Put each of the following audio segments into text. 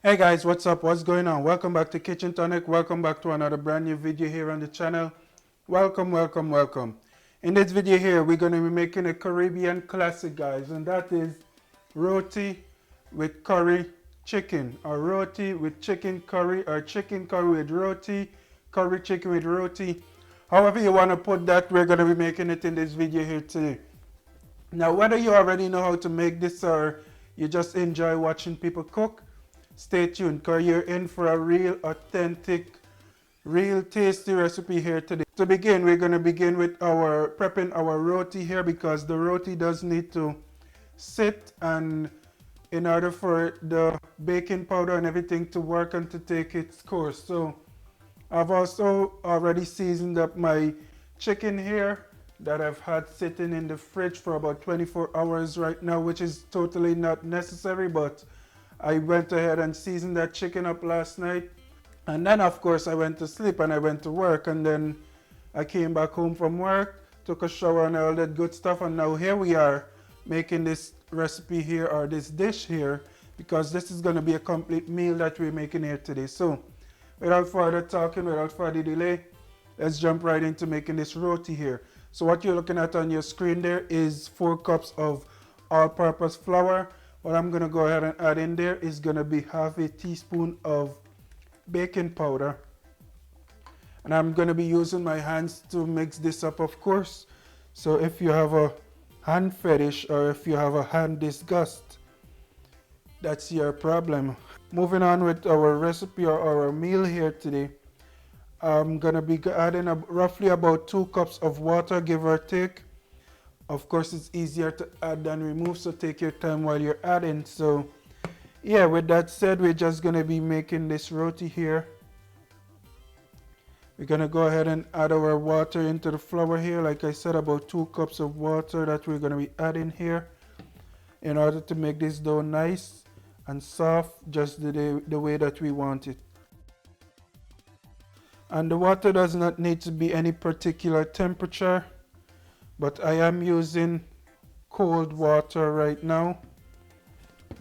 Hey guys, what's up? What's going on? Welcome back to Kitchen Tonic. Welcome back to another brand new video here on the channel. Welcome. In this video here, we're going to be making a Caribbean classic, guys, and that is roti with curry chicken, or roti with chicken curry, or chicken curry with roti, curry chicken with roti. However you want to put that, we're going to be making it in this video here today. Now, whether you already know how to make this or you just enjoy watching people cook, stay tuned because you're in for a real authentic, real tasty recipe here today. To begin, we're going to begin with our prepping our roti here because the roti does need to sit, and in order for the baking powder and everything to work and to take its course. So I've also already seasoned up my chicken here that I've had sitting in the fridge for about 24 hours right now, which is totally not necessary, but I went ahead and seasoned that chicken up last night. And then of course I went to sleep and I went to work, and then I came back home from work, took a shower and all that good stuff, and now here we are making this recipe here, or this dish here, because this is going to be a complete meal that we're making here today. So without further talking, without further delay, let's jump right into making this roti here. So what you're looking at on your screen there is 4 cups of all-purpose flour. What I'm going to go ahead and add in there is going to be half a teaspoon of baking powder. And I'm going to be using my hands to mix this up, of course. So if you have a hand fetish or if you have a hand disgust, that's your problem. Moving on with our recipe or our meal here today, I'm going to be adding roughly about 2 cups of water, give or take. Of course, it's easier to add than remove, so take your time while you're adding. So yeah, with that said, we're just going to be making this roti here. We're going to go ahead and add our water into the flour here. Like I said, about 2 cups of water that we're going to be adding here in order to make this dough nice and soft, just the way that we want it. And the water does not need to be any particular temperature, but I am using cold water right now,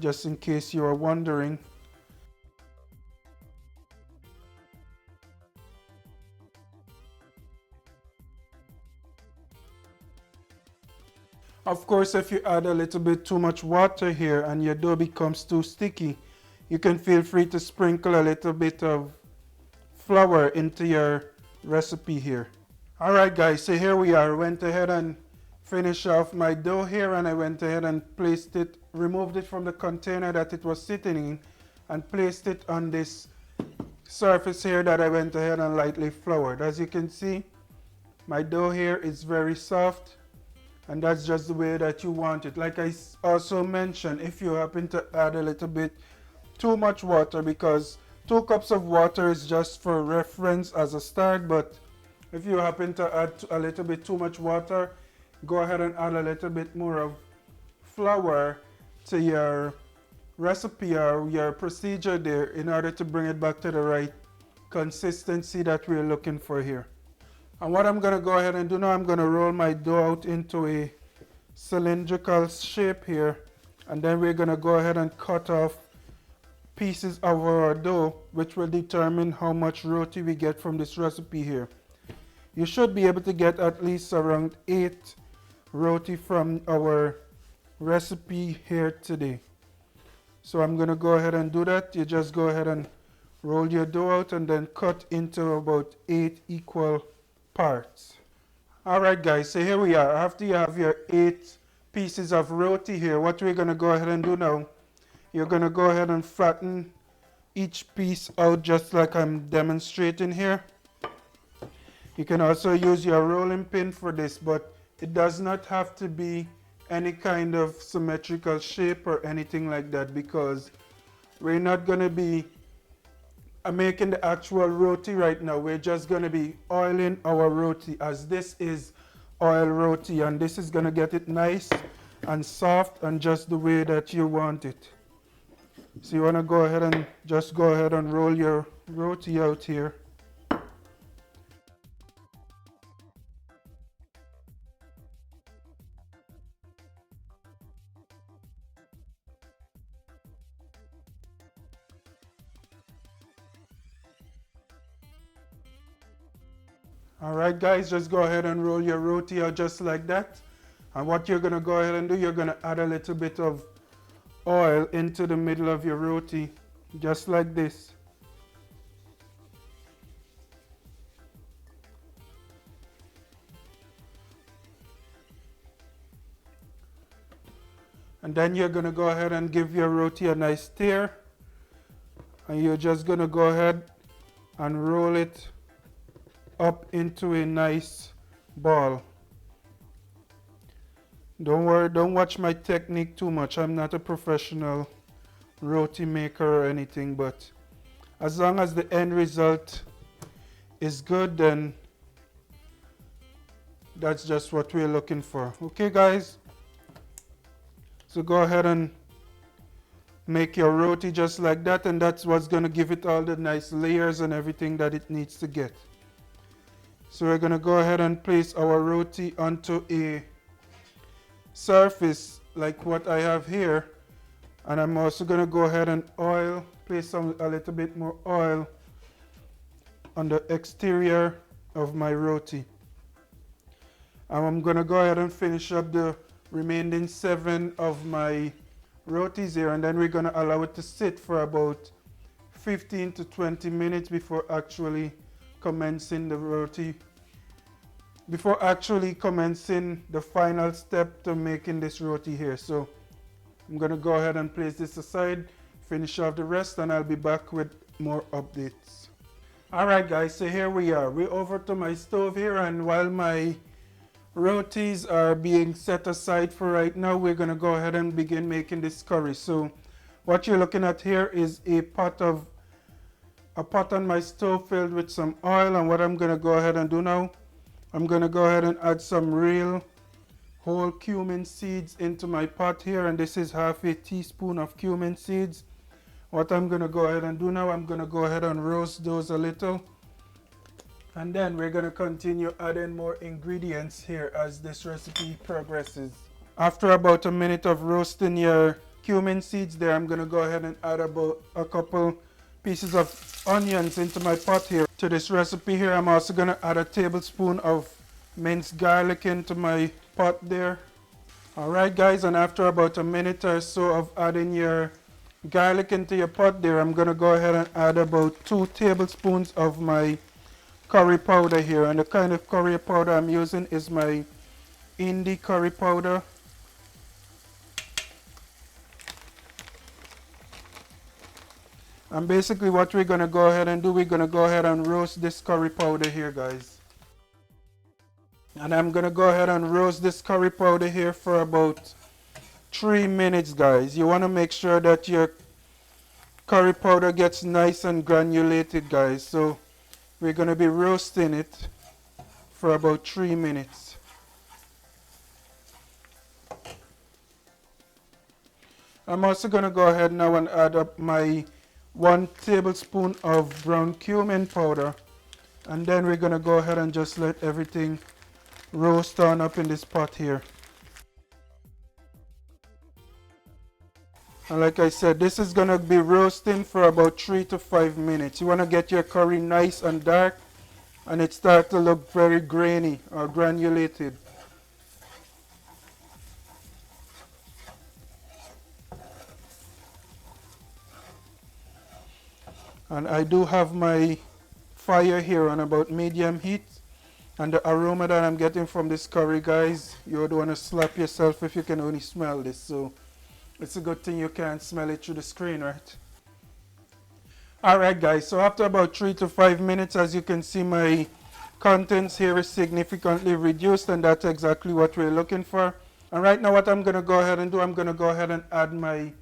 just in case you are wondering. Of course, if you add a little bit too much water here and your dough becomes too sticky, you can feel free to sprinkle a little bit of flour into your recipe here. Alright guys, so here we are. I went ahead and finished off my dough here, and I went ahead and placed it, removed it from the container that it was sitting in, and placed it on this surface here that I went ahead and lightly floured. As you can see, my dough here is very soft, and that's just the way that you want it. Like I also mentioned, if you happen to add a little bit too much water, because 2 cups of water is just for reference as a start, but if you happen to add a little bit too much water, go ahead and add a little bit more of flour to your recipe or your procedure there in order to bring it back to the right consistency that we're looking for here. And what I'm going to go ahead and do now, I'm going to roll my dough out into a cylindrical shape here, and then we're going to go ahead and cut off pieces of our dough, which will determine how much roti we get from this recipe here. You should be able to get at least around 8 roti from our recipe here today. So I'm going to go ahead and do that. You just go ahead and roll your dough out and then cut into about 8 equal parts. Alright guys, so here we are. After you have your 8 pieces of roti here, what we're going to go ahead and do now, you're going to go ahead and flatten each piece out just like I'm demonstrating here. You can also use your rolling pin for this, but it does not have to be any kind of symmetrical shape or anything like that, because we're not going to be making the actual roti right now. We're just going to be oiling our roti, as this is oil roti, and this is going to get it nice and soft and just the way that you want it. So you want to go ahead and just go ahead and roll your roti out here. Alright guys, just go ahead and roll your roti out just like that. And what you're going to go ahead and do, you're going to add a little bit of oil into the middle of your roti, just like this. And then you're going to go ahead and give your roti a nice stir. And you're just going to go ahead and roll it up into a nice ball. Don't worry, don't watch my technique too much. I'm not a professional roti maker or anything, but as long as the end result is good, then that's just what we're looking for. Okay guys, so go ahead and make your roti just like that, and that's what's going to give it all the nice layers and everything that it needs to get. So we're going to go ahead and place our roti onto a surface like what I have here, and I'm also going to go ahead and place a little bit more oil on the exterior of my roti. And I'm going to go ahead and finish up the remaining 7 of my rotis here, and then we're going to allow it to sit for about 15 to 20 minutes before actually commencing the roti, before actually commencing the final step to making this roti here. So I'm going to go ahead and place this aside, finish off the rest, and I'll be back with more updates. Alright guys, so here we are. We're over to my stove here, and while my rotis are being set aside for right now, we're going to go ahead and begin making this curry. So what you're looking at here is a pot on my stove filled with some oil, and what I'm going to go ahead and do now, I'm going to go ahead and add some real whole cumin seeds into my pot here, and this is half a teaspoon of cumin seeds. What I'm going to go ahead and do now, I'm going to go ahead and roast those a little, and then we're going to continue adding more ingredients here as this recipe progresses. After about a minute of roasting your cumin seeds there, I'm going to go ahead and add about a couple pieces of onions into my pot here. To this recipe here, I'm also going to add a tablespoon of minced garlic into my pot there. Alright guys, and after about a minute or so of adding your garlic into your pot there, I'm going to go ahead and add about 2 tablespoons of my curry powder here, and the kind of curry powder I'm using is my Indie curry powder. And basically what we're going to go ahead and do, we're going to go ahead and roast this curry powder here guys. And I'm going to go ahead and roast this curry powder here for about 3 minutes guys. You want to make sure that your curry powder gets nice and granulated guys. So we're going to be roasting it for about 3 minutes. I'm also going to go ahead now and add up my 1 tablespoon of brown cumin powder, and then we're going to go ahead and just let everything roast on up in this pot here. And like I said, this is going to be roasting for about 3 to 5 minutes. You want to get your curry nice and dark, and it starts to look very grainy or granulated. And I do have my fire here on about medium heat, and the aroma that I'm getting from this curry guys, you would want to slap yourself if you can only smell this. So it's a good thing you can't smell it through the screen, right? Alright guys, so after about 3 to 5 minutes, as you can see, my contents here is significantly reduced, and that's exactly what we're looking for. And right now what I'm going to go ahead and do, I'm going to go ahead and add my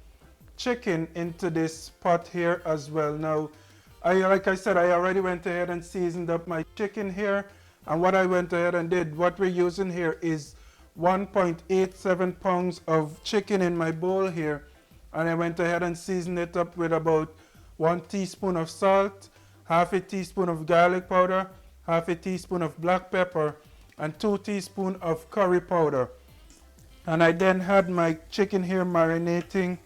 chicken into this pot here as well. Now, like I said, I already went ahead and seasoned up my chicken here, and what I went ahead and did, what we're using here is 1.87 pounds of chicken in my bowl here, and I went ahead and seasoned it up with about 1 teaspoon of salt, half a teaspoon of garlic powder, half a teaspoon of black pepper, and 2 teaspoons of curry powder. And I then had my chicken here marinating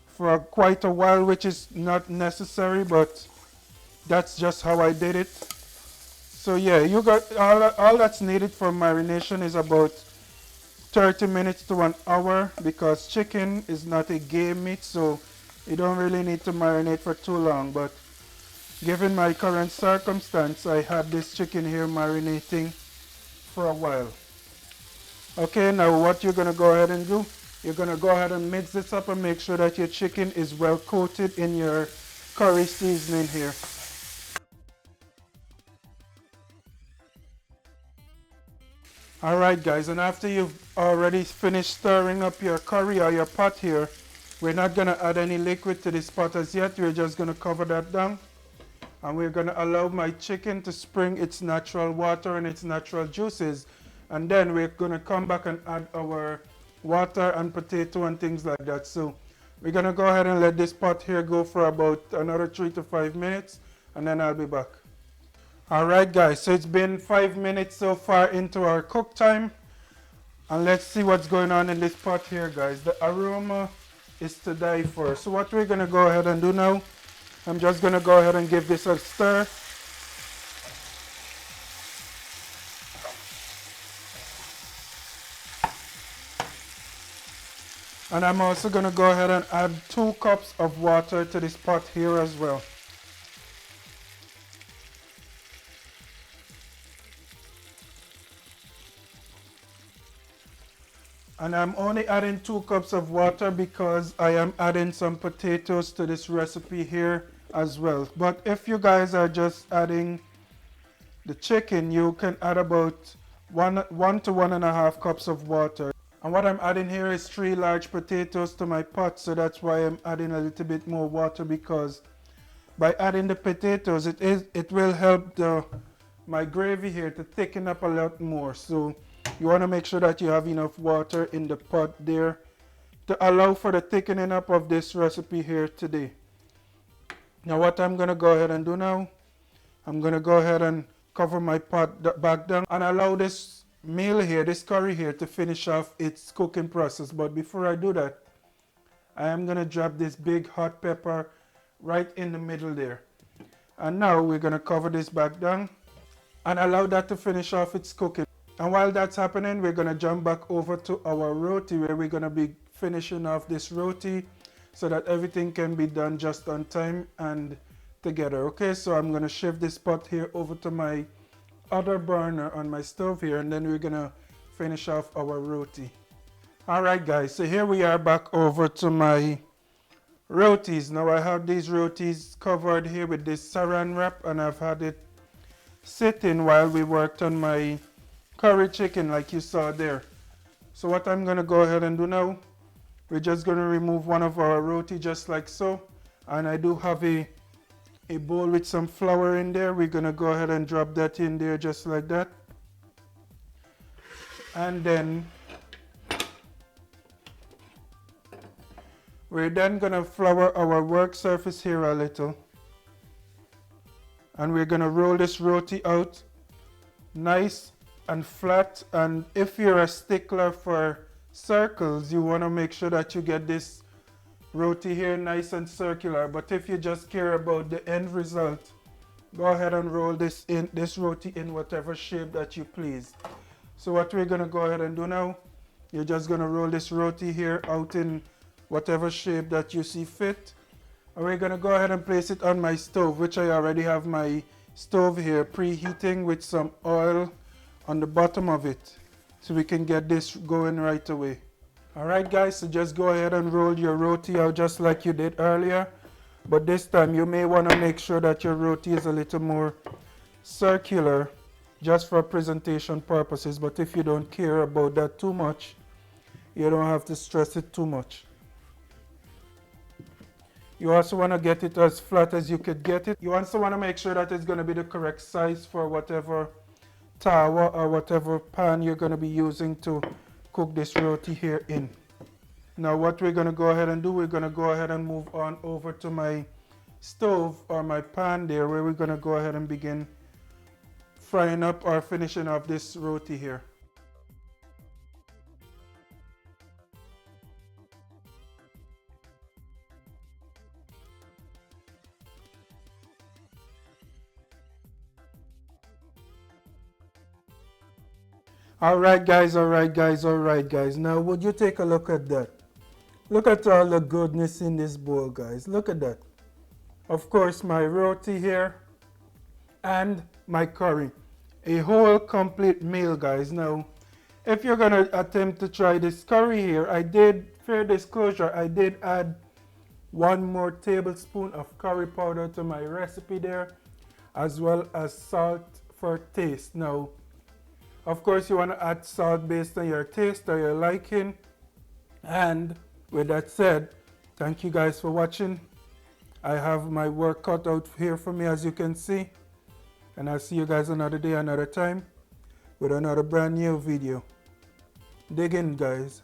for quite a while, which is not necessary, but that's just how I did it. So yeah, you got all that's needed for marination is about 30 minutes to an hour, because chicken is not a game meat, so you don't really need to marinate for too long. But given my current circumstance, I had this chicken here marinating for a while. Okay, now what you're gonna go ahead and do, you're gonna go ahead and mix this up and make sure that your chicken is well coated in your curry seasoning here. Alright guys, and after you've already finished stirring up your curry or your pot here, we're not gonna add any liquid to this pot as yet. We're just gonna cover that down, and we're gonna allow my chicken to spring its natural water and its natural juices, and then we're gonna come back and add our water and potato and things like that. So we're gonna go ahead and let this pot here go for about another 3 to 5 minutes, and then I'll be back. Alright guys, so it's been 5 minutes so far into our cook time, and let's see what's going on in this pot here guys. The aroma is to die for. So what we're gonna go ahead and do now, I'm just gonna go ahead and give this a stir. And I'm also gonna go ahead and add 2 cups of water to this pot here as well. And I'm only adding 2 cups of water because I am adding some potatoes to this recipe here as well. But if you guys are just adding the chicken, you can add about 1 to 1.5 cups of water. And what I'm adding here is 3 large potatoes to my pot, so that's why I'm adding a little bit more water, because by adding the potatoes, it will help my gravy here to thicken up a lot more. So you want to make sure that you have enough water in the pot there to allow for the thickening up of this recipe here today. Now what I'm going to go ahead and do now, I'm going to go ahead and cover my pot back down and allow this meal here, this curry here, to finish off its cooking process. But before I do that, I am going to drop this big hot pepper right in the middle there. And now we're going to cover this back down and allow that to finish off its cooking. And while that's happening, we're going to jump back over to our roti, where we're going to be finishing off this roti so that everything can be done just on time and together. Okay, so I'm going to shift this pot here over to my other burner on my stove here, and then we're going to finish off our roti. Alright guys, so here we are back over to my rotis. Now I have these rotis covered here with this saran wrap, and I've had it sitting while we worked on my curry chicken like you saw there. So what I'm going to go ahead and do now, we're just going to remove one of our roti just like so, and I do have a bowl with some flour in there. We're going to go ahead and drop that in there just like that, and then we're then going to flour our work surface here a little, and we're going to roll this roti out nice and flat. And if you're a stickler for circles, you want to make sure that you get this roti here nice and circular. But if you just care about the end result, go ahead and roll this roti in whatever shape that you please. So what we're going to go ahead and do now, you're just going to roll this roti here out in whatever shape that you see fit. And we're going to go ahead and place it on my stove, which I already have my stove here preheating with some oil on the bottom of it, so we can get this going right away. Alright guys, so just go ahead and roll your roti out just like you did earlier, but this time you may want to make sure that your roti is a little more circular just for presentation purposes. But if you don't care about that too much, you don't have to stress it too much. You also want to get it as flat as you could get it. You also want to make sure that it's going to be the correct size for whatever tawa or whatever pan you're going to be using to cook this roti here in. Now what we're going to go ahead and do, we're going to go ahead and move on over to my stove or my pan there, where we're going to go ahead and begin frying up or finishing off this roti here. Alright guys, alright guys, alright guys. Now would you take a look at that? Look at all the goodness in this bowl guys. Look at that. Of course my roti here and my curry. A whole complete meal guys. Now if you're gonna attempt to try this curry here, I did, fair disclosure, I did add 1 more tablespoon of curry powder to my recipe there, as well as salt for taste. Now of course you want to add salt based on your taste or your liking. And with that said, thank you guys for watching. I have my work cut out here for me, as you can see, and I'll see you guys another day, another time with another brand new video. Dig in guys.